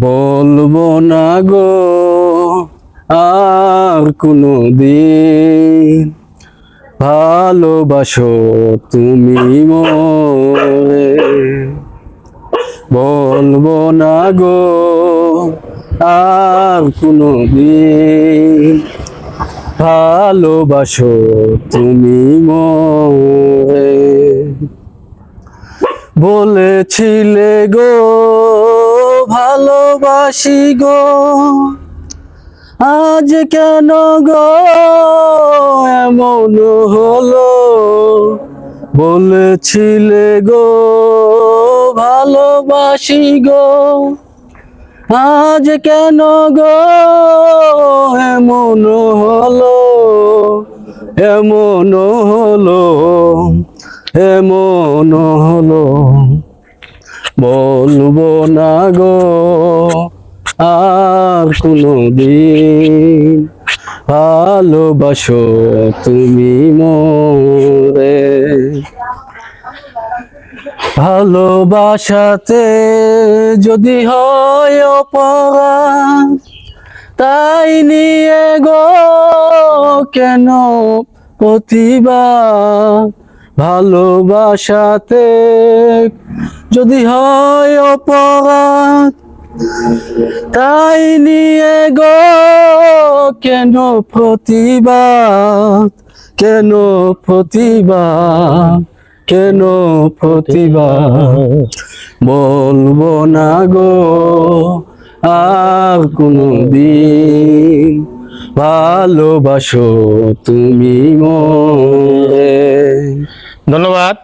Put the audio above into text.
বলবো না গো আর কোনো দিন, ভালোবাসো তুমি মোরে। বলবো না গো আর কোনো দিন, ভালোবাসো তুমি মোরে। বলেছিলে গো ভালোবাসি গো, আজ কেন গো এমন হলো। বলেছিলে গো ভালোবাসি গো, আজ কেন গো এমন হলো। এমন হলো, এমন হলো। বলবো না গো আর কোনো দিন, ভালোবাসো তুমি মোরে। ভালোবাসাতে যদি হয় অপরাধ, তাই নিয়ে গো কেন প্রতিবাদ। ভালোবাসাতে যদি হয় অপরাধ, তাই নিয়ে গো কেন প্রতিবাদ। কেন প্রতিবাদ, কেন প্রতিবাদ। বলবো না গো আর কোনো দিন, ভালোবাসো তুমি মোরে। ধন্যবাদ।